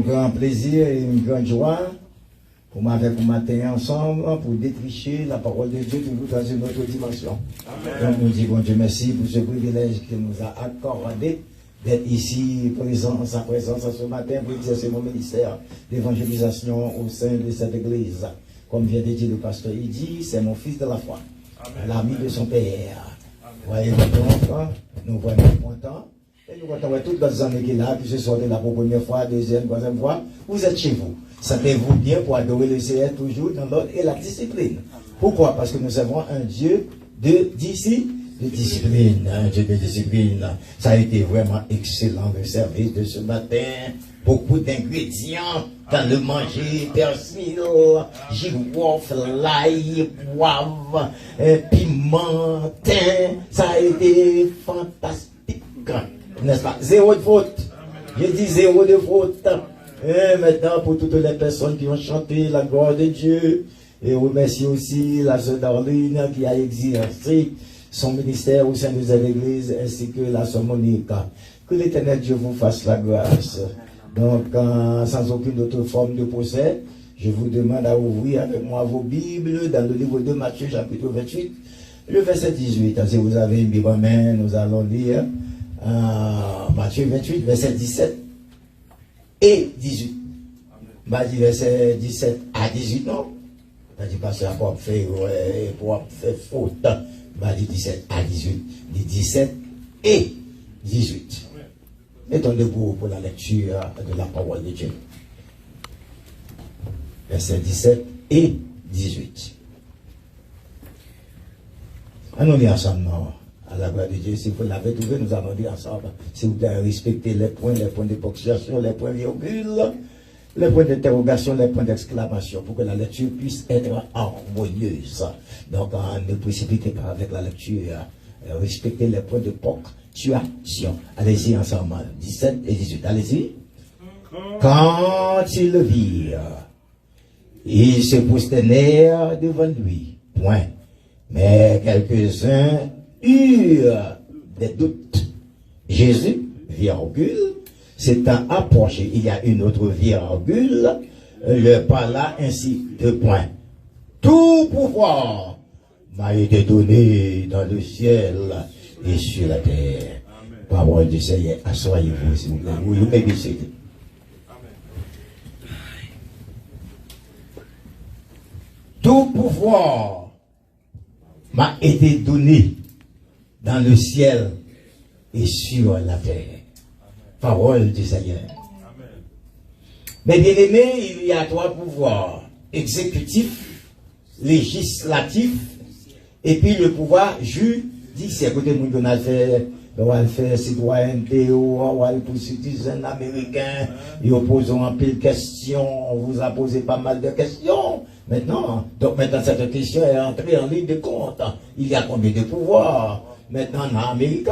grand plaisir et une grande joie pour m'avoir matin ensemble pour détricher la parole de Dieu toujours dans une autre dimension. Amen. Donc nous disons Dieu merci pour ce privilège qu'il nous a accordé d'être ici présent en sa présence ce matin pour exercer mon ministère d'évangélisation au sein de cette église. Comme vient de dire le pasteur, il dit c'est mon fils de la foi, l'ami de son père. Voyez donc, nous voyons contents. Et nous comptons toutes les années qu'il a, puis ce soir de la première fois, deuxième, troisième fois, vous êtes chez vous. Sentez-vous bien pour adorer le Seigneur toujours dans l'ordre et la discipline. Pourquoi? Parce que nous avons un Dieu de discipline. Un Dieu de discipline. Ça a été vraiment excellent le service de ce matin. Beaucoup d'ingrédients dans le manger, persil, girofle, l'ail, poivre, piment, thym. Ça a été fantastique. N'est-ce pas? Zéro de faute. Je dis zéro de faute. Et maintenant, pour toutes les personnes qui ont chanté la gloire de Dieu, et remercie aussi la sœur Darlene qui a exercé son ministère au sein de cette église, ainsi que la sœur Monique. Que l'Éternel Dieu vous fasse la grâce. Donc, sans aucune autre forme de procès, je vous demande à ouvrir avec moi vos Bibles dans le livre de Matthieu, chapitre 28, le verset 18. Si vous avez une Bible en main, nous allons lire Matthieu 28, verset 17 et 18. Bah, dit verset 17 à 18, non? Bah, dit pas ça pour faire faute. Bah, dit 17 à 18. Dit 17 et 18. Mettons debout pour la lecture de la parole de Dieu. Verset 17 et 18. Allons lire ensemble, à la gloire de Dieu. Si vous l'avez trouvé, nous allons lire ensemble. Si vous avez respecté les points de ponctuation, les points virgules, les points d'interrogation, les points d'exclamation, pour que la lecture puisse être harmonieuse. Donc, ne précipitez pas avec la lecture. Respectez les points de ponctuation. Allez-y ensemble. 17 et 18. Allez-y. Quand ils le virent, ils se prosternèrent devant lui. Point. Mais quelques-uns eurent des doutes. Jésus, virgule, s'étant approché, il y a une autre virgule, le parla ainsi, 2 points. Tout pouvoir m'a été donné dans le ciel et sur la terre. Parole du Seigneur, assoyez-vous s'il vous plaît. You may be seated. Tout pouvoir m'a été donné dans le ciel et sur la terre. Parole du Seigneur. Mais bien aimé, il y a 3 pouvoirs. Exécutif, législatif, et puis le pouvoir judiciaire. Côté nous on a fait citoyenneté, on va pour citoyen américain, ils posent en pile questions, on vous a posé pas mal de questions. Maintenant cette question est entrée en ligne de compte. Il y a combien de pouvoirs? Maintenant en Amérique,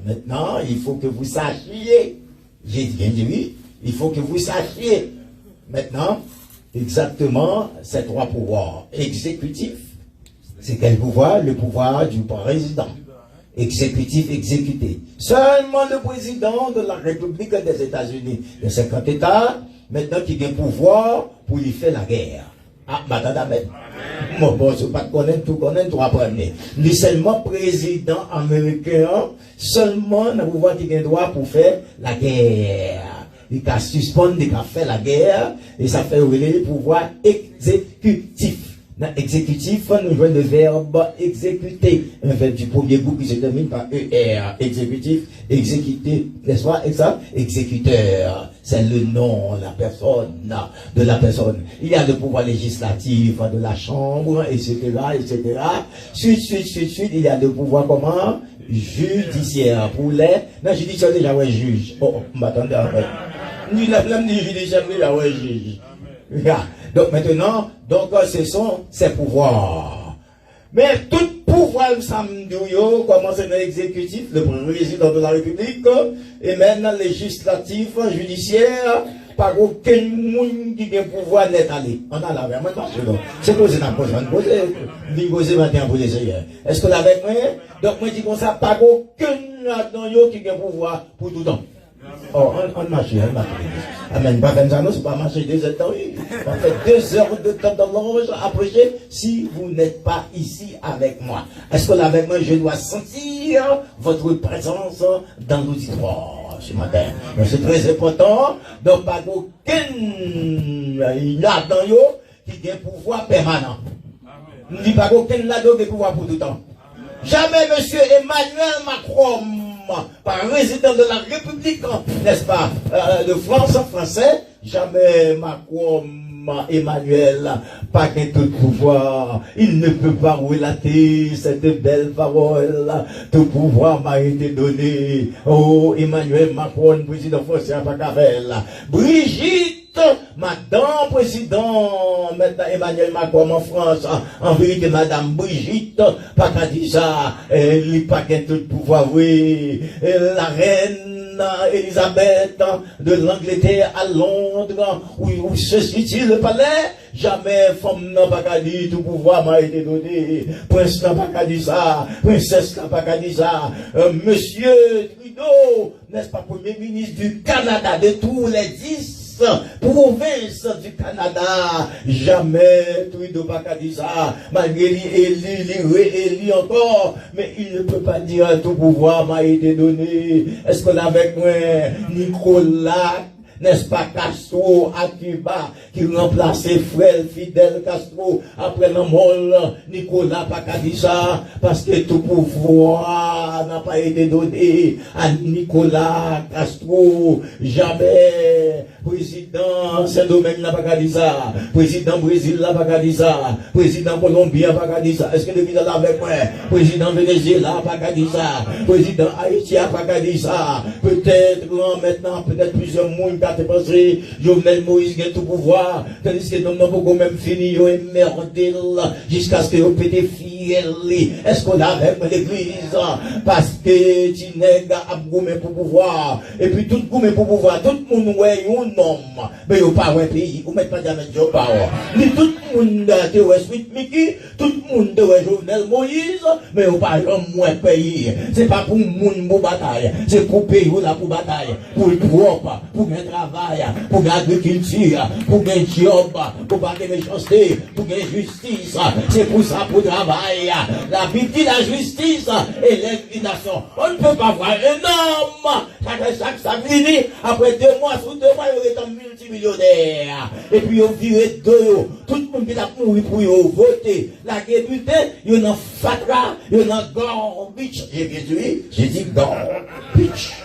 maintenant il faut que vous sachiez. J'ai bien dit oui, il faut que vous sachiez. Maintenant, exactement ces 3 pouvoirs. Exécutif, c'est quel pouvoir? Le pouvoir du président. Exécutif, exécuté. Seulement le président de la République des États-Unis, de 50 États, maintenant qui a le pouvoir pour lui faire la guerre. Ah, madame, bon, je ne pas connaître tout, tout apprendre. Lui seulement président américain, seulement le pouvoir qui a le droit pour faire la guerre. Il a suspendu, il a fait la guerre, et ça fait le pouvoir exécutif. Dans exécutif, nous jouons le verbe exécuter. Un verbe du premier bout qui se termine par ER. Exécutif, exécuter, n'est-ce pas? Exécuteur. C'est le nom, la personne, de la personne. Il y a le pouvoir législatif de la chambre, etc., etc. Suite, il y a le pouvoir comment? Judiciaire. Pour les, non, judiciaire déjà, ouais, juge. Oh, m'attendez après. Ni la flamme ni judiciaire, déjà, ouais, juge. Donc maintenant, ce sont ces pouvoirs. Mais tout pouvoir, commence dans l'exécutif, le président de la République, et maintenant législatif, judiciaire, par aucun monde qui a pouvoir net aller. On a la même maintenant. C'est posé dans le poser maintenant pour les ailleurs. Est-ce que vous l'avez fait? Donc moi je dis comme ça, par aucun là-dedans qui a pouvoir pour tout le temps. Oh, on marche, on marche. Amen. Pas comme ça, non, c'est pas marcher 2 heures de temps. On fait 2 heures de temps dans l'ange à prêcher si vous n'êtes pas ici avec moi. Est-ce que là, avec moi, je dois sentir votre présence dans l'auditoire ce matin? Donc, c'est très important. Donc, pas aucun, il y a dans yo qui a un pouvoir permanent. Il ne dit pas aucun là-dedans qui a pouvoir pour tout le temps. Jamais monsieur Emmanuel Macron, par résident de la République, n'est-ce pas, de France français, jamais Macron, Emmanuel, pas qu'un tout pouvoir, il ne peut pas relater cette belle parole, tout pouvoir m'a été donné. Oh, Emmanuel Macron, président français, pas qu'avelle. Brigitte, Madame Président, maintenant Emmanuel Macron en France, en vérité Madame Brigitte, pas qu'à dire ça, elle n'est pas qu'un tout pouvoir, oui, la reine Elisabeth de l'Angleterre à Londres, où se situe le palais, jamais femme n'a pas qu'à dire tout pouvoir m'a été donné, prince n'a pas qu'à dire ça, princesse n'a pas qu'à dire ça, monsieur Trudeau, n'est-ce pas, premier ministre du Canada, de tous les 10 province du Canada, jamais Trudeau pas qu'à dire ça, malgré il réélit encore, mais il ne peut pas dire tout pouvoir m'a été donné. Est-ce qu'on a avec moi Nicolas, n'est-ce pas, Castro à Cuba, qui remplaçait frère Fidel Castro après la mort, Nicolas pas qu'à dire ça, parce que tout pouvoir n'a pas été donné à Nicolas Castro, jamais. Président Saint-Domingue n'a pas qu'à dire ça, président Brésil n'a pas qu'à dire ça, président Colombie n'a pas qu'à dire ça. Est-ce que depuis là avec moi, président Venezuela n'a pas qu'à dire ça, président Haïti n'a pas qu'à dire ça, peut-être maintenant, peut-être plusieurs monde qui ont pensé, Jovenel Moïse a tout pouvoir, tandis que nous n'avons même fini, ils ont merdé jusqu'à ce que vous pété fiel. Est-ce qu'on a avec l'église, parce que Tineg a goumé pour pouvoir, et puis tout goumé pour pouvoir, tout le monde ouais un homme, mais il n'y a pas un pays, vous ne mettez pas jamais de job. Ni tout le monde de Westwick Mickey, tout le monde de Jovenel Moïse, mais il n'y a pas un pays. Ce n'est pas pour le monde pour bataille, c'est pour pays là pour bataille, pour le propre, pour le travail, pour l'agriculture, pour le job, pour pas de méchanceté, pour la justice. C'est pour ça, pour le travail. La Bible dit la justice et l'inclination. On ne peut pas voir un homme, chaque samedi, après 2 mois, sous 2 mois, il est un multimillionnaire. Et puis, il viré de eux. Tout le monde qui a mouru pour voter. La député, il y a un Fatra, il y a un Garbage. J'ai bien dit, j'ai dit Garbage.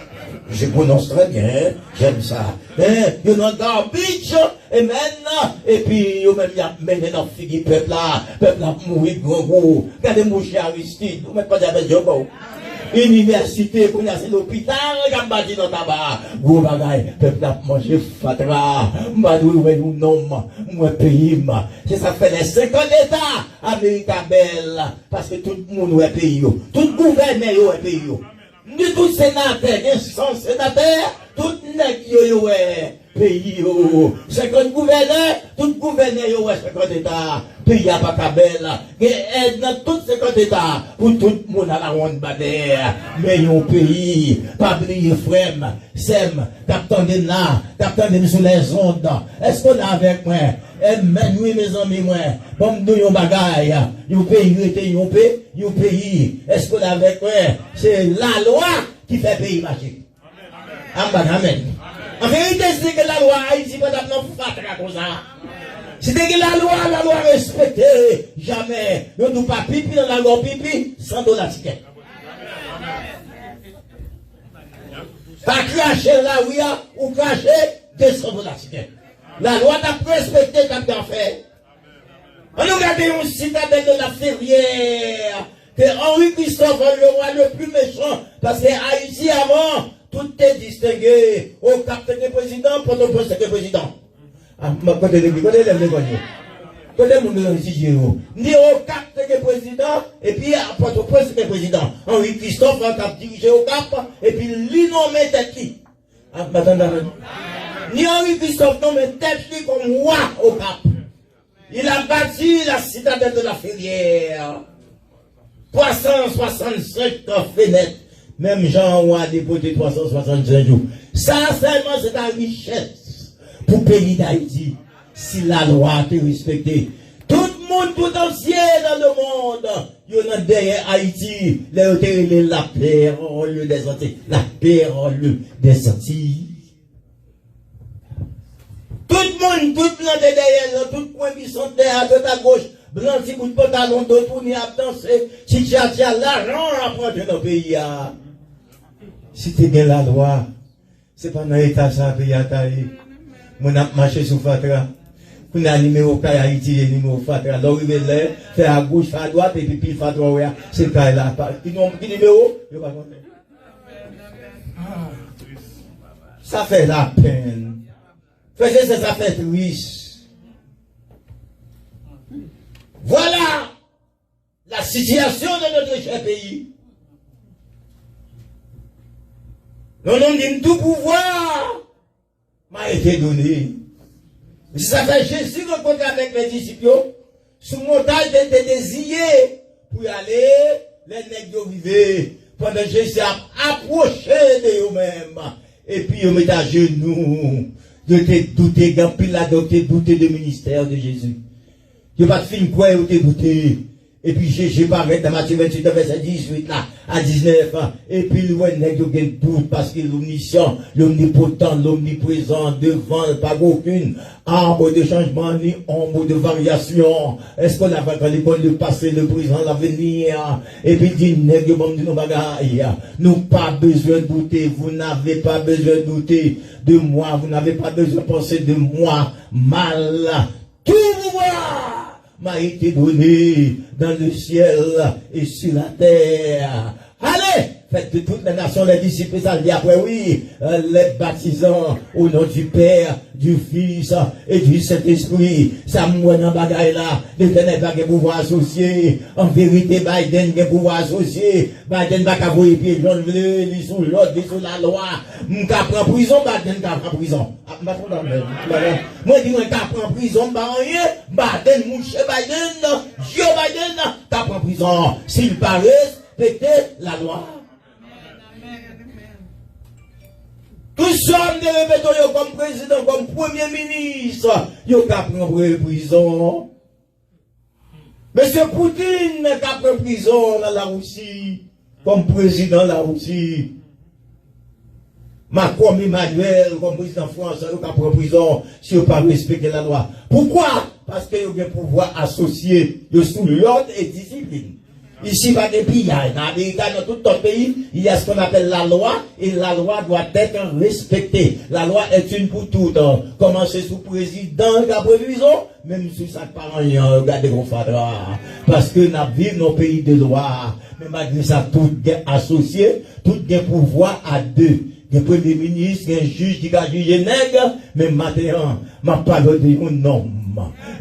Je prononce très bien, j'aime ça. Il y a un Garbage, et maintenant, et puis, il y a même mené dans le peuple là mouru gros. Regardez-moi chez Aristide, vous ne mettez pas d'abord de job. Université, pour c'est l'hôpital, comme bâti dans tabac. Gros bagaille, peuple a mangé fatra. M'badou, ouais, nous, non, moi, pays, c'est ça fait les 50 États, Amérique belle, parce que tout le monde est pays, tout gouverneur est pays. Ni tout sénateur, ni sans sénateur, tout nèg yo ouais pays yo. 50 gouverneurs, tout gouverneur yo ouais 50 États. Pays a pas cabelle. Il aide dans tous 50 États pour tout le monde à la ronde badère. Mais yon pays, pas oublier frère, Sem, captain là, captain sur les ondes. Est-ce qu'on a avec moi? Oui, mes amis, moi, bon, nous yon bagaille, yon pays, yon pays. Est-ce qu'on a avec moi? C'est la loi qui fait pays marcher. Amen. Amen. En vérité, c'est que la loi Haïti, pas d'abord fatra comme ça. C'était que la loi respectée. Jamais. Nous ne pas pipi dans la loi pipi, $100 ticket. Pas cracher là, oui, ou cracher $200 ticket. La loi n'a pas respecté comme t'as fait. On nous regarde une citadelle de la Ferrière. Que Henri Christophe est le roi le plus méchant. Parce que Haïti avant, tout est distingué. Au capitaine de président, pour le poste de président. Ah, ma côté de l'église, côté de l'église. Côté de l'église, ni au capitaine de président, et puis à Port-au-Prince de président. Henri Christophe a dirigé au cap, et puis lui nommé tête qui. Ah, ni Henri Christophe nommé tête qui comme roi au cap. Il a bâti la citadelle de la Ferrière. 365 fenêtres. Même Jean a déporté 365 jours. Ça seulement c'est la richesse pour le pays d'Haïti. Si la loi est respectée. Tout le monde, tout entier dans le monde, il y en a derrière Haïti, la parole des Antilles. La parole des Antilles. Tout le monde, tout le monde derrière, tout le coin qui sont derrière, de ta gauche, blanc, si vous de pantalon, de tourner à danser, si tu as l'argent à prendre dans le pays. Si tu es bien la loi, c'est pas dans l'état ça, pays à tailler. Mon a marché sous Fatra. On a numéro Kaya Haïti, le numéro Fatra. Alors, il est fait à gauche, à droite, et puis Fatra, c'est Kaya là. Qui numéro? Je ne sais pas. Ça fait la peine. Faisez ça, ça fait triste. Voilà la situation de notre cher pays. Nous avons dit tout pouvoir m'a été donné. Si ça fait Jésus rencontrer avec les disciples, sous montagne était désiré pour y aller, les nègres vivaient. Pendant Jésus a approché de eux-mêmes. Et puis ils mettent à genoux. De te douter, Gampil là, de te douter du ministère de Jésus. Tu pas de film quoi, ou te douter. Et puis Jésus paraît dans Matthieu 28, verset 18 là, à 19. Et puis le nèg yo gen doute parce qu'il est l'omniscient, l'omnipotent, l'omniprésent, devant, pas aucune arbre de changement ni ombre de variation. Est-ce qu'on a pas quand l'école le passé, le présent, l'avenir? Et puis dit nèg yo bon de nos bagailles. Nous pas besoin de douter, vous n'avez pas besoin de douter de moi, vous n'avez pas besoin de penser de moi mal. Tout pouvoir m'a été donné dans le ciel et sur la terre. Allez, faites de toutes les nations les disciples, ça dit après oui, les baptisants au nom du Père, du Fils et du Saint-Esprit. Ça mouille dans bagaille là, l'Éternel va pouvoir associer. En vérité, Biden va pouvoir associer. Biden va qu'avouer pied jaune, il sous l'autre, il sous la loi. M'ka prend prison, Biden ka prend prison. Moi, je dis, m'ka prend prison, Biden, mouche Biden, Joe Biden, ka prend prison. S'il paraît, respecter la loi. Tous hommes de répétons comme président, comme premier ministre, ils ont pris prison. Monsieur Poutine a pris prison dans la Russie, comme président de la Russie. Macron Emmanuel, comme président de France, ils ont pris prison si ils n'ont pas respecté la loi. Pourquoi? Parce qu'ils ont un pouvoir associé sous l'ordre et discipline. Ici, pas de pillage. En Amérique, dans tout notre pays, il y a ce qu'on appelle la loi, et la loi doit être respectée. La loi est une pour toutes. Commencez sous président, qui a prévision, même sous sa parent, regardez vos fadras. Parce que nous vivons dans un pays de loi. Mais malgré ça, tout est associé, tout est pouvoir à deux. Le premier ministre, un juge qui a jugé nègre, mais maintenant, ma parole de un homme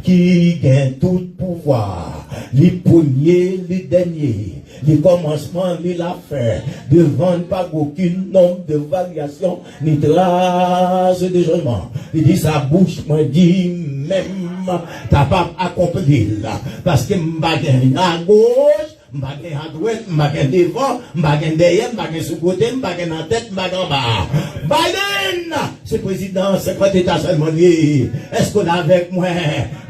qui gagne tout pouvoir, les premiers, les derniers, les commencements, les l'affaire, devant pas aucune nombre de variations, ni trace de jugement. Il dit sa bouche, me dit même, t'as pas accompli là, parce que m'bagagne à gauche, m'bagagne à droite, m'bagagne devant, m'bagagne derrière, m'bagagne sous côté, m'bagagne en tête, m'bagagne en bas. Biden, c'est président, c'est quoi t'état seulement lié? Est-ce qu'on est avec moi?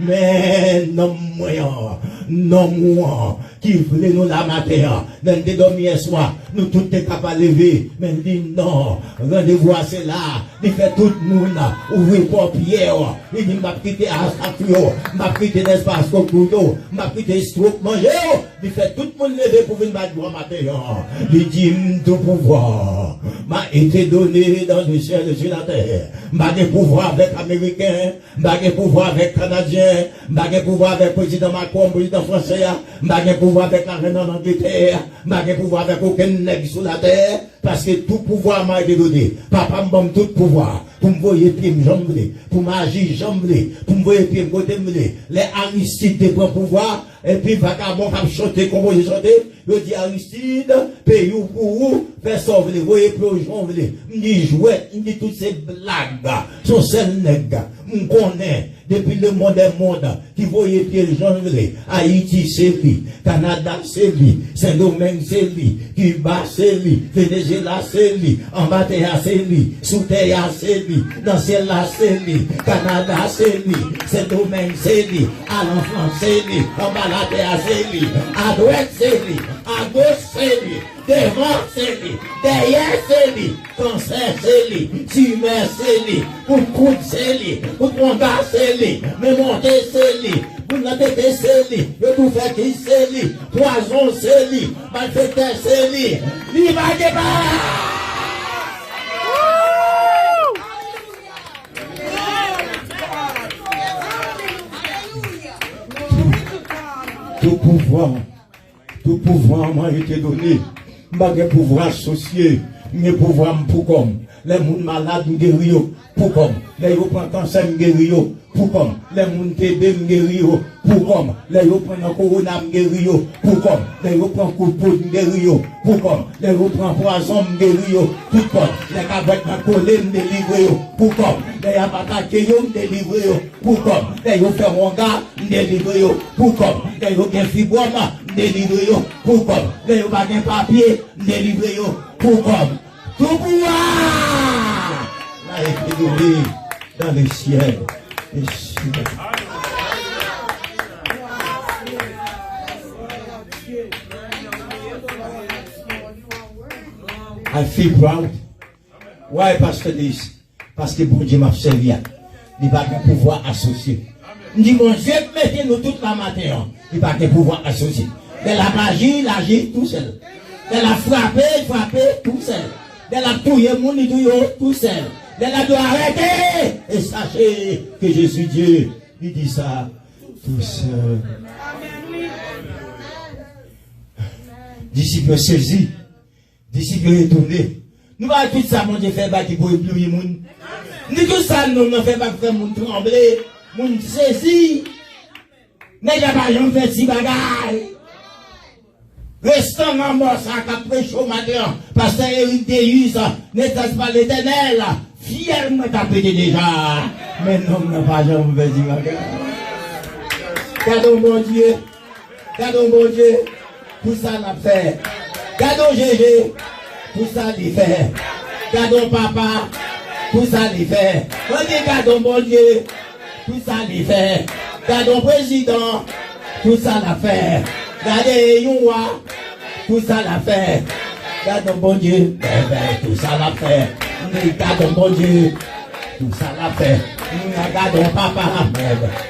Mais non, moi, qui voulait nous la matin, même des dormir soir, nous tous t'es capables de lever, mais dit non, rendez-vous à cela, il fait tout le monde, ouvrir pour Pierre, il dit m'a quitté à Safio, m'a quitté l'espace cocuyo, m'a quitté stroke manger, il fait tout le monde lever pour venir battre bon matin, il dit tout pouvoir m'a été donné dans le ciel et sur la terre, m'a des pouvoir avec Américains, m'a des pouvoir avec Canadiens, m'a des pouvoir avec président Macron, président français, m'a des pouvoir avec la reine en Angleterre, m'a des pouvoir avec aucun nègre sur la terre, parce que tout pouvoir m'a été donné. Papa m'a donné tout pouvoir. Pour me voir pied me jambler, pour m'agir jambler, pour me voir pied me côté me les Aristides de prend pouvoir, et puis vagabond qui chanter comme j'ai chanté, je dis Aristide, paye ou pour vous, faire sauver, voyez plongeon, me dit jouet, me dit toutes ces blagues, sont celles nègres, me connaît, depuis le monde des mondes, qui voyait Pierre Jean, Haïti c'est lui, Canada c'est lui, Saint-Domingue c'est lui, Cuba c'est lui, Venezuela c'est lui, en bas terre c'est lui, sous terre c'est lui, dans ciel là c'est lui, Canada c'est lui, Saint-Domingue c'est lui, à l'enfant c'est lui, en bas la terre c'est lui, à droite c'est lui, à gauche c'est lui, devant c'est lui, derrière c'est lui, cancer c'est lui, tumeur c'est lui, pour coude c'est lui, pour combat c'est lui, mais monter c'est lui, pour la tête c'est lui, le tout fait qui c'est lui, poison c'est lui, malfaiteur c'est lui, il va débarrasser. Tout pouvoir m'a été donné. M'a de pouvoir associé, mes pouvoirs pour comme. Les gens malades guérir pour comme. Les gens prennent cancer guérir pour comme. Les gens TB guérir pour comme. Les gens prennent corona guérir pour comme. Les gens prennent coup de poudre guérir pour comme. Les gens prennent poison guérir pour comme. Les cavettes dans collé délivrer pour comme. Les attaques délivrer pour comme. Les gens faire un gars délivrer pour comme. Les gens qui fibrome délivrer pour comme. Les gens pas de papier délivrer pour comme. Tout pouvoir a été donné dans le ciel et sur la terre. I feel proud. Why, Pastor Lise? Parce que bon Dieu m'a servi. Il n'y a pas de pouvoir associé. Je dis, mon Dieu, mettez-nous toute la matin. Il n'y a pas de pouvoir associé. De la magie, il agit tout seul. De la frapper tout seul. De la touiller, mon tout seul. De la doit arrêter. Et sachez que je suis Dieu. Il dit ça tout seul. Disciple saisi. Disciple retourné. Nous allons tout ça, mon Dieu, faire bâtir pour éblouir le monde. Nous tout ça, nous ne faisons pas faire mon trembler. Mon saisi. Mais il n'y a pas de fait si bagaille. Restant en mort, ça a prêché au matin, parce que Éric Déus, n'est-ce pas l'Éternel, fièrement tapé déjà. Mais non, n'a pas jamais dit, gardons mon Dieu, tout ça l'a fait. Gardons Gégé, tout ça l'y fait. Gardons papa, tout ça l'y fait. On dit gardons mon Dieu, tout ça l'y fait. Gardons président, tout ça l'a fait. Gardez Youa, tout ça l'a fait. Gardons bon Dieu, tout ça l'a fait. Gardons bon Dieu, tout ça l'a fait. Gardons papa,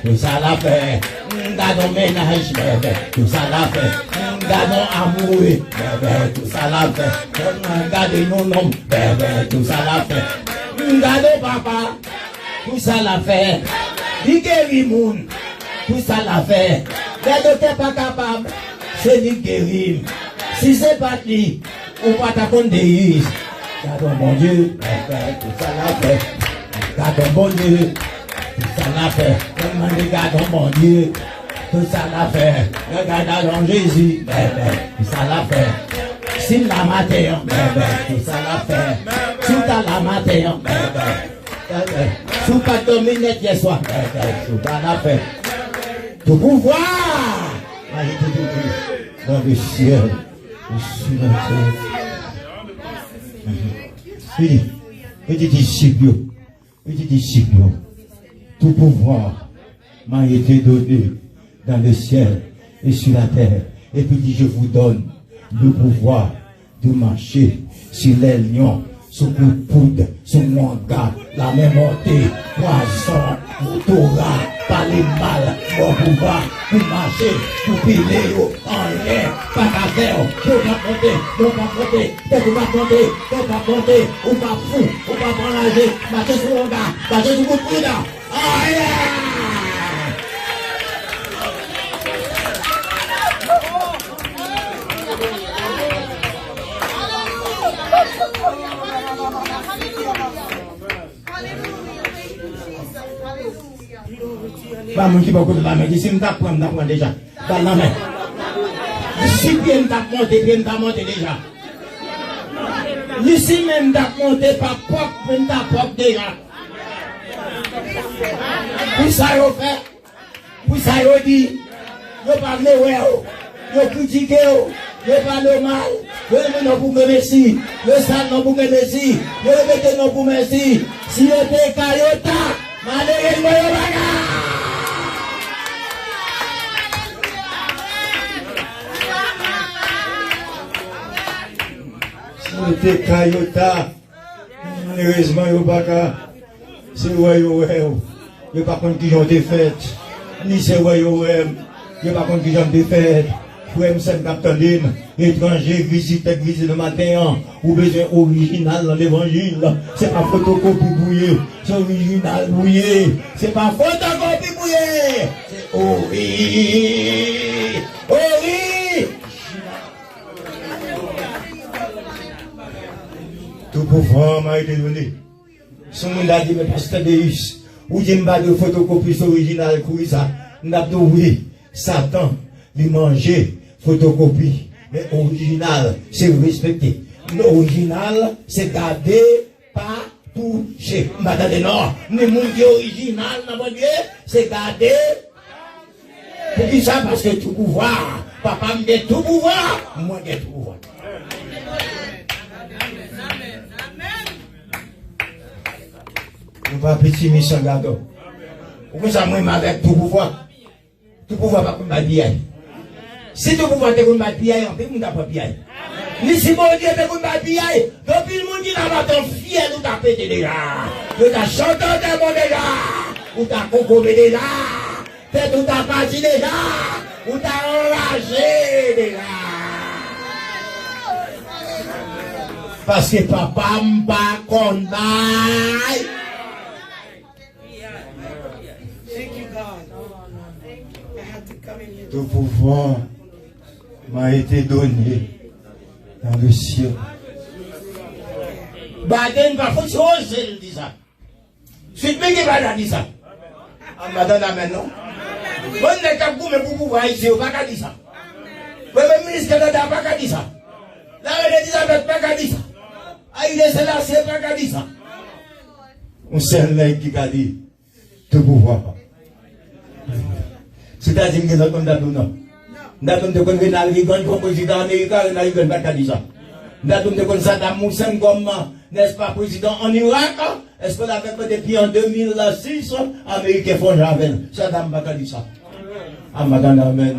tout ça l'a fait. Gardons ménage, tout ça l'a fait. Gardons amoureux, tout ça l'a fait. Gardons nos noms, tout ça l'a fait. Gardons papa, tout ça l'a fait. Il guérit moun, tout ça l'a fait. Les docteurs pas capables, c'est lui guérir. Si c'est pas lui, on va t'attendre des us. Gardons mon Dieu, tout ça l'a fait. Gardons mon Dieu, tout ça l'a fait. Gardons mon Dieu, tout ça l'a fait. Regardons Jésus, tout ça l'a fait. S'il la matin, tout ça l'a fait. Tout à la matin, sous pas de minutes hier soir, tout ça l'a fait. Tout pouvoir a été donné dans le ciel et sur la terre. Petit disciple, tout pouvoir m'a été donné dans le ciel et sur la terre. Et puis je vous donne le pouvoir de marcher sur les lions, sur le poudre, sur mon gars, la mémoire, poisson, Torah, par les mal, bon pouvoir, pour marcher, pour piler, en l'air, pas qu'à faire, pour pas compter, pour pas compter, ou pas fou, ou pas prendre marcher sur mon gars, marcher sur le poudre, en l'air. Pas mon qui va côté la main, ici me t'apprendre déjà. Dans la main. Ici bien m't'a monté déjà. Ici même t'as monté par propre déjà. Pour ça, ils fait. Pour ça, ils dit. Ils parlent de ils critiquent, ils parlent mal. Ils non pour me merci. Le stade non pour me merci. Le répété non pour merci. Si vous êtes Kayota, malheureusement, vous êtes Kayota, malheureusement, vous c'est ouais, il pas contre qui ont défaite, ni c'est ouais, il pas contre qui ont défaite. Frère, c'est Capitaine, étranger, visite le matin, ou besoin original dans l'évangile. C'est pas photocopie bouillée, c'est original bouillé. C'est pas photocopie bouillée, c'est Tout pouvoir m'a été donné. Si on a dit, mais pasteur Deus, ou dit, m'a de photocopie originale, pour ça, n'a pas oui, Satan, lui manger, photocopie. Mais original, c'est respecté. L'original, c'est garder, pas toucher. M'attendez, non, le monde original, c'est garder. Pour qui ça? Parce que tout pouvoir, papa me dit tout pouvoir, moi j'ai tout pouvoir. Nous pas petit mission gâteau. Pourquoi ça moi avec tout pouvoir? Tout pouvoir pas comme babier. Si tout pouvoir te comme babier, on peut pas babier. Ni si mon Dieu te comme babier, depuis le monde qui n'a pas ton fier ou t'a pété déjà. Tu t'as chanté de mon déjà. Ou t'as concomé déjà. Fait tout ta partie déjà. Ou t'as enragé déjà. Parce que papa m'a condamné. Tout pouvoir m'a été donné dans le ciel. Baden va faut oser le dire ça. Suite mais qui va dire ça. En madame amen non. Bon n'est qu'à vous mais pour pouvoir ici on va pas dire ça. Le ministre de la pas dire ça. La reine Elisabeth pas dire ça. Aïe c'est là c'est pas dire ça. On sait là qui a dit tout pouvoir. C'est-à-dire que nous avons dit non. Nous avons dit que nous avons comme président américain, nous avons pas dit ça. Nous avons dit que Saddam Hussein comme, n'est-ce pas, président en Irak, est-ce qu'on avait fait depuis en 2006, Américains font Javel. Saddam n'a pas dit ça. Ah, madame, amen.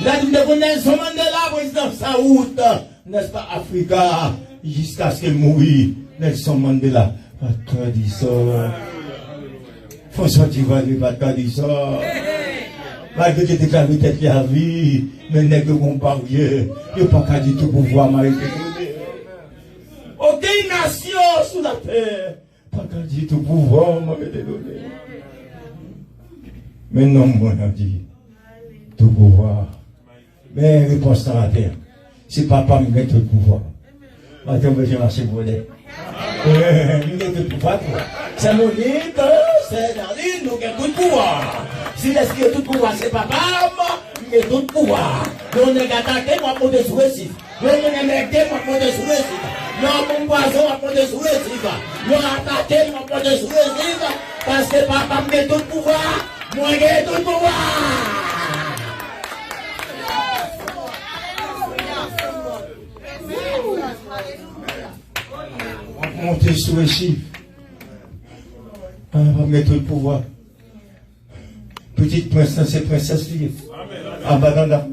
Nous avons dit que Nelson Mandela, président Saoud, n'est-ce pas, Africa, jusqu'à ce qu'il mouille. Nelson Mandela, pas de dire ça. François Tivali, pas de dire ça. Malgré que tu déclaré tête à vie, mais n'est que mon parier, il n'y a pas qu'à dire tout pouvoir m'a été donné. Aucune nation sous la terre, pas qu'à dire tout pouvoir m'a été donné. Mais non, moi, on a dit tout pouvoir. Mais réponse à la terre, si papa me met tout pouvoir, maintenant, je vais marcher pour lui. Il est tout pouvoir. C'est mon livre, c'est dans l'île, nous avons tout pouvoir. Si est-ce que tout pouvoir, c'est papa, il y a tout pouvoir. Nous avons attaqué, moi, pour des souhaits. Nous avons attaqué, moi, pour des souhaits. Nous avons poison, pour des souhaits. Nous avons attaqué, moi, pour des souhaits. Parce que papa me met tout pouvoir, moi, j'ai tout pouvoir. On monte sur les chiffres. On va mettre le pouvoir. Petite princesse, c'est princesse liée. Abadanda.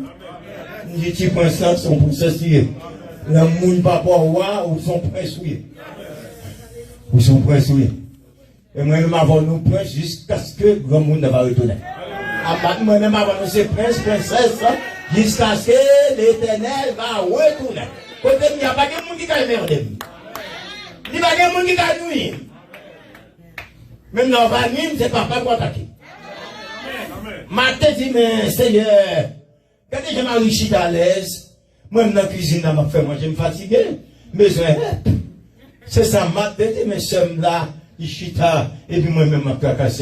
Petit princesse, son princesse liée. La moune papa roi ou son prince lié. Ou son prince lié. Et moi-même avant nous prince jusqu'à ce que le grand monde ne va retourner. Moi-même avant nous c'est prince, princesse, jusqu'à ce que l'éternel va retourner. Côté il n'y a pas de monde qui va merder. Il n'y a pas de monde qui va nuire. Même dans la famille, c'est papa qui va attaquer. Ma tête dit, mais Seigneur, quand je m'enrichis à l'aise, moi, dans la cuisine, je me fais manger, je me fatigue. Mais c'est ça, ma tête dit, mais je suis là, je suis là, et puis moi-même, je me casse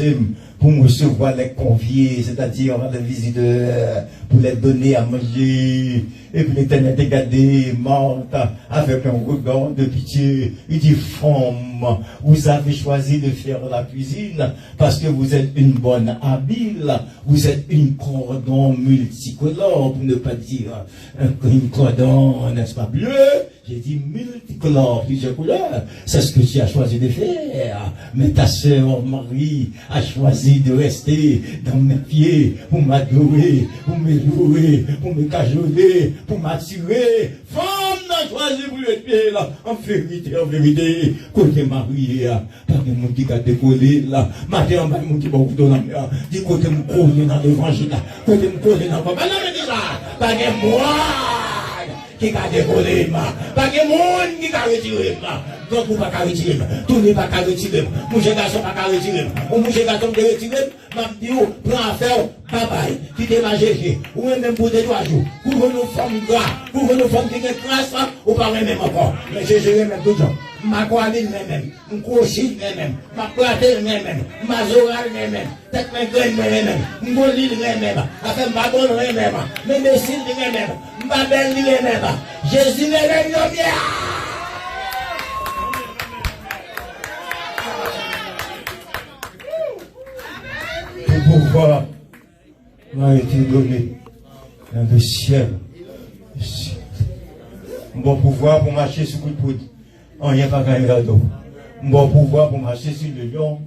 pour recevoir les conviés, c'est-à-dire les visiteurs, pour les donner à manger. Et puis l'Éternel t'a gardé, morte, avec un regard de pitié. Il dit, femme, vous avez choisi de faire la cuisine parce que vous êtes une bonne habile. Vous êtes une cordon multicolore, pour ne pas dire une cordon, n'est-ce pas, bleu. J'ai dit multicolore, plusieurs couleurs. C'est ce que tu as choisi de faire. Mais ta sœur Marie a choisi de rester dans mes pieds pour m'adorer, pour me louer, pour me cajoler, pour m'attirer. Femme n'a choisi pour le pied là. En vérité, côté Marie, pas de monde qui a décollé là. Matin, on va me dire, bon, dans la mer. Dit côté me coller dans l'évangile là. Côté me coller dans le papa. Non, mais déjà, pas de moi qui a décollé, pas de monde qui a retiré. Donc, vous ne pouvez pas retirer. Tout n'est pas retirer. Mon garçon pas retirer. Ou mon garçon qui retirer, m'a dit, prends affaire, bye qui te va gérer. Ou même pour des 3 jours. Pour nos femmes gras, pour nos femmes qui ont classe, ou pas même encore. Mais j'ai géré même tout le temps. Ma coaline même, mon crochet même, ma platelle même, ma zorale même, tête ma graine même, mon bolide même, affaire ma bonne même, mes médecines même, ma belle même, Jésus même, bien. Tout pouvoir m'a été donné dans le ciel. Bon pouvoir pour marcher sur le coup de poudre. On n'y a pas gagné d'eau. Bon pouvoir pour marcher sur le lion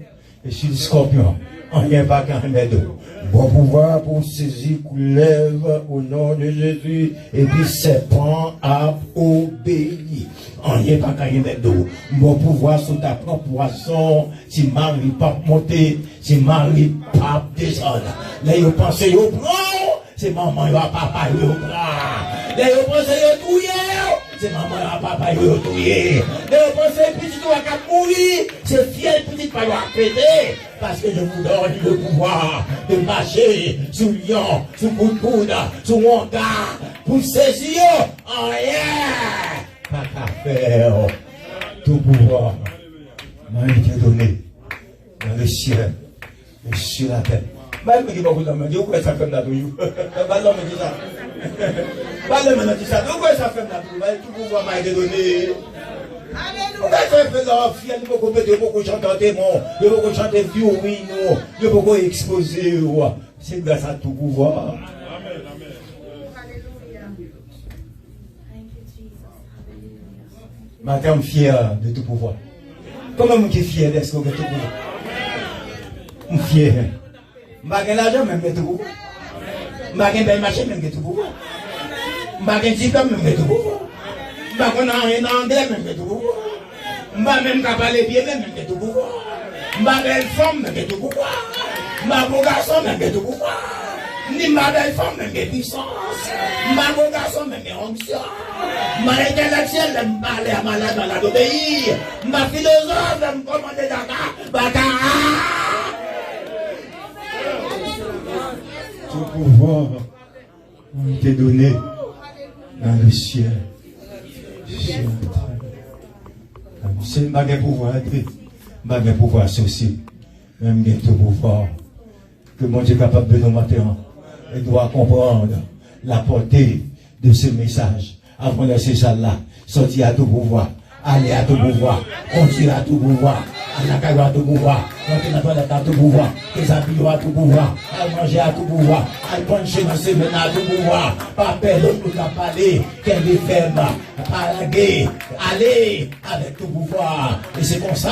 et sur le scorpion. On n'y a pas gagné d'eau. Bon pouvoir pour saisir couleuvre au nom de Jésus et puis serpent a obéi. On n'y a pas gagné d'eau. Bon pouvoir sur ta propre poisson. Si Marie pas monter, si Marie pas descendre. Là, vous pensez, vous prend. C'est maman, papa, vous prend. Là, vous pensez, vous touillez. C'est maman et papa qui ont tué. Mais vous pensez petit doigt qu'à mourir, c'est fier petit pas à péter. Parce que je vous donne le pouvoir de marcher sous lion, sous coup de coude, sous mon gars, pour saisir en rien. Pas qu'à faire. Tout pouvoir m'a été donné dans le ciel et sur la terre. Même qui beaucoup d'hommes disent, pourquoi ça fait là toujours? Pas l'homme dit ça. Pas l'homme dit ça. Pourquoi ça fait là toujours? Tout pouvoir m'a été donné. Pourquoi ça fait là? Fier, nous pouvons beaucoup chanter mon, nous pouvons chanter violon, nous pouvons exposer. C'est grâce à tout pouvoir. Madame fier de tout pouvoir. Comment je suis fier de ce que tout pouvoir? Je suis fier. Je suis l'argent même de tout pouvoir. Je suis bel marché même de tout pouvoir. Je suis diplôme même de tout pouvoir. Je suis en anglais même de tout pouvoir. Je suis même capable de pied même de tout pouvoir. Je suis belle femme même de tout pouvoir. Je suis beau garçon même de tout pouvoir. Ni ma belle femme même de puissance. Ma beau garçon même de onction. Ma intellectuelle même parler à malade dans la d'obéir. Ma philosophe même commander Dakar. Bakara. Tout pouvoir a été donné dans le ciel. C'est pas un pouvoir, pas un pouvoir associé. Même tout pouvoir que mon Dieu est capable de nous mater. Et doit comprendre la portée de ce message. Avant de laisser ça là, sortir à tout pouvoir, aller à tout pouvoir, conduire à tout pouvoir, aller à la à tout pouvoir, rentrer dans la toilette à tout pouvoir, les habiller à tout pouvoir, aller manger à tout pouvoir, aller pencher dans ses veines à tout pouvoir, pas perdre l'autre qu'à parler, qu'elle est ferme, parler, aller avec tout pouvoir. Et c'est comme ça,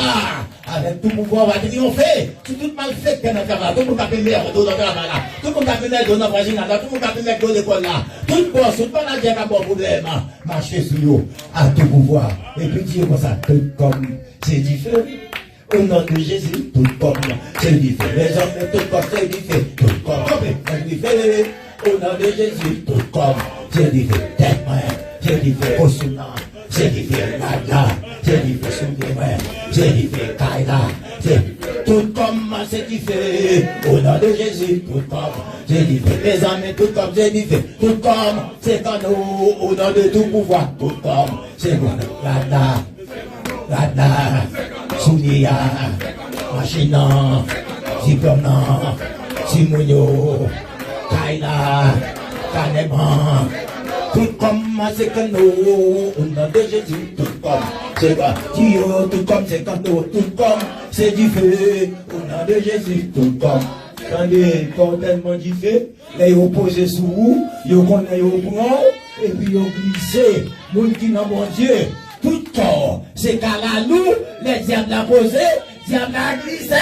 avec tout pouvoir, on va triompher. C'est tout mal fait que notre travail, tout le monde a pu mettre dans notre travail là, tout le monde a pu mettre dans notre voisinage là, tout le monde a pu mettre dans l'école là, tout le boss, tout le monde a dit qu'il y a un bon problème, marcher sur eux, à tout pouvoir. Et puis dire comme ça, tout comme c'est différent. Au nom de Jésus, tout comme c'est différent. Les hommes, tout comme c'est différent. Tout comme c'est différent. Au nom de Jésus, tout comme c'est différent. C'est différent. Au souvenir, c'est différent. Là, c'est différent. C'est différent. Kaila, c'est tout comme c'est différent. Au nom de Jésus, tout comme c'est différent. Les hommes, tout comme c'est différent. Tout comme c'est quand nous, au nom de tout pouvoir, tout comme c'est quoi. Là, Sounia, machine, diplôme non, Simonio, Kaila, Kaneman, tout comme c'est que nous, au nom de Jésus, tout comme c'est pas Dieu, tout comme c'est quand nous, tout comme c'est du feu, au nom de Jésus, tout comme. Attendez, quand tellement du feu, là ils ont posé sous vous, ils ont connaissé au point, et puis ils ont glissé, moun qui n'a mon Dieu, tout corps, c'est qu'à la nous, les diables l'ont posé, diable l'a glissé.